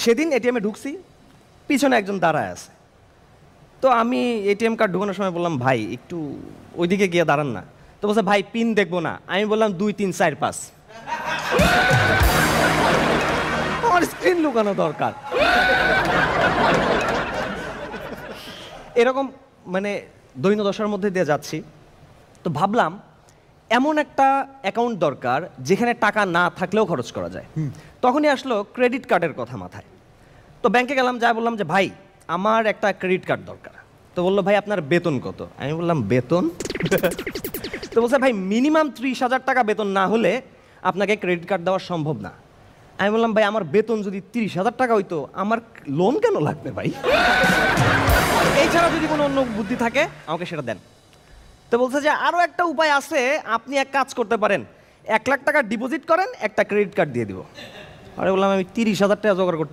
সেদিন এটিএমে ঢুকছি, পিছনে একজন দাঁড়ায় আছে। তো আমি এটিএম কার্ড ঢুকানোর সময় বললাম, ভাই একটু ওইদিকে গিয়ে দাঁড়ান না। তো বলছে, ভাই পিন দেখবো না। আমি বললাম 2 3 4 5। আমার স্ক্রিন লুকানো দরকার। এরকম মানে দৈন্য দশার মধ্যে দিয়ে যাচ্ছি, তো ভাবলাম এমন একটা অ্যাকাউন্ট দরকার যেখানে টাকা না থাকলেও খরচ করা যায়। তখনই আসলো ক্রেডিট কার্ডের কথা মাথায়। তো ব্যাংকে গেলাম, যা বললাম যে ভাই আমার একটা ক্রেডিট কার্ড দরকার। তো বললো, ভাই আপনার বেতন কত? আমি বললাম, বেতন? তো বলছে, ভাই মিনিমাম 30,000 টাকা বেতন না হলে আপনাকে ক্রেডিট কার্ড দেওয়া সম্ভব না। আমি বললাম, ভাই আমার বেতন যদি 30,000 টাকা হইতো, আমার লোন কেন লাগবে ভাই? এছাড়া যদি কোনো অন্য বুদ্ধি থাকে আমাকে সেটা দেন। তো বলছে যে আরও একটা উপায় আছে, আপনি এক কাজ করতে পারেন, 1 লাখ টাকা ডিপোজিট করেন, একটা ক্রেডিট কার্ড দিয়ে দিব। আরে বললাম, আমি 30,000 টাকা জোগাড় করতে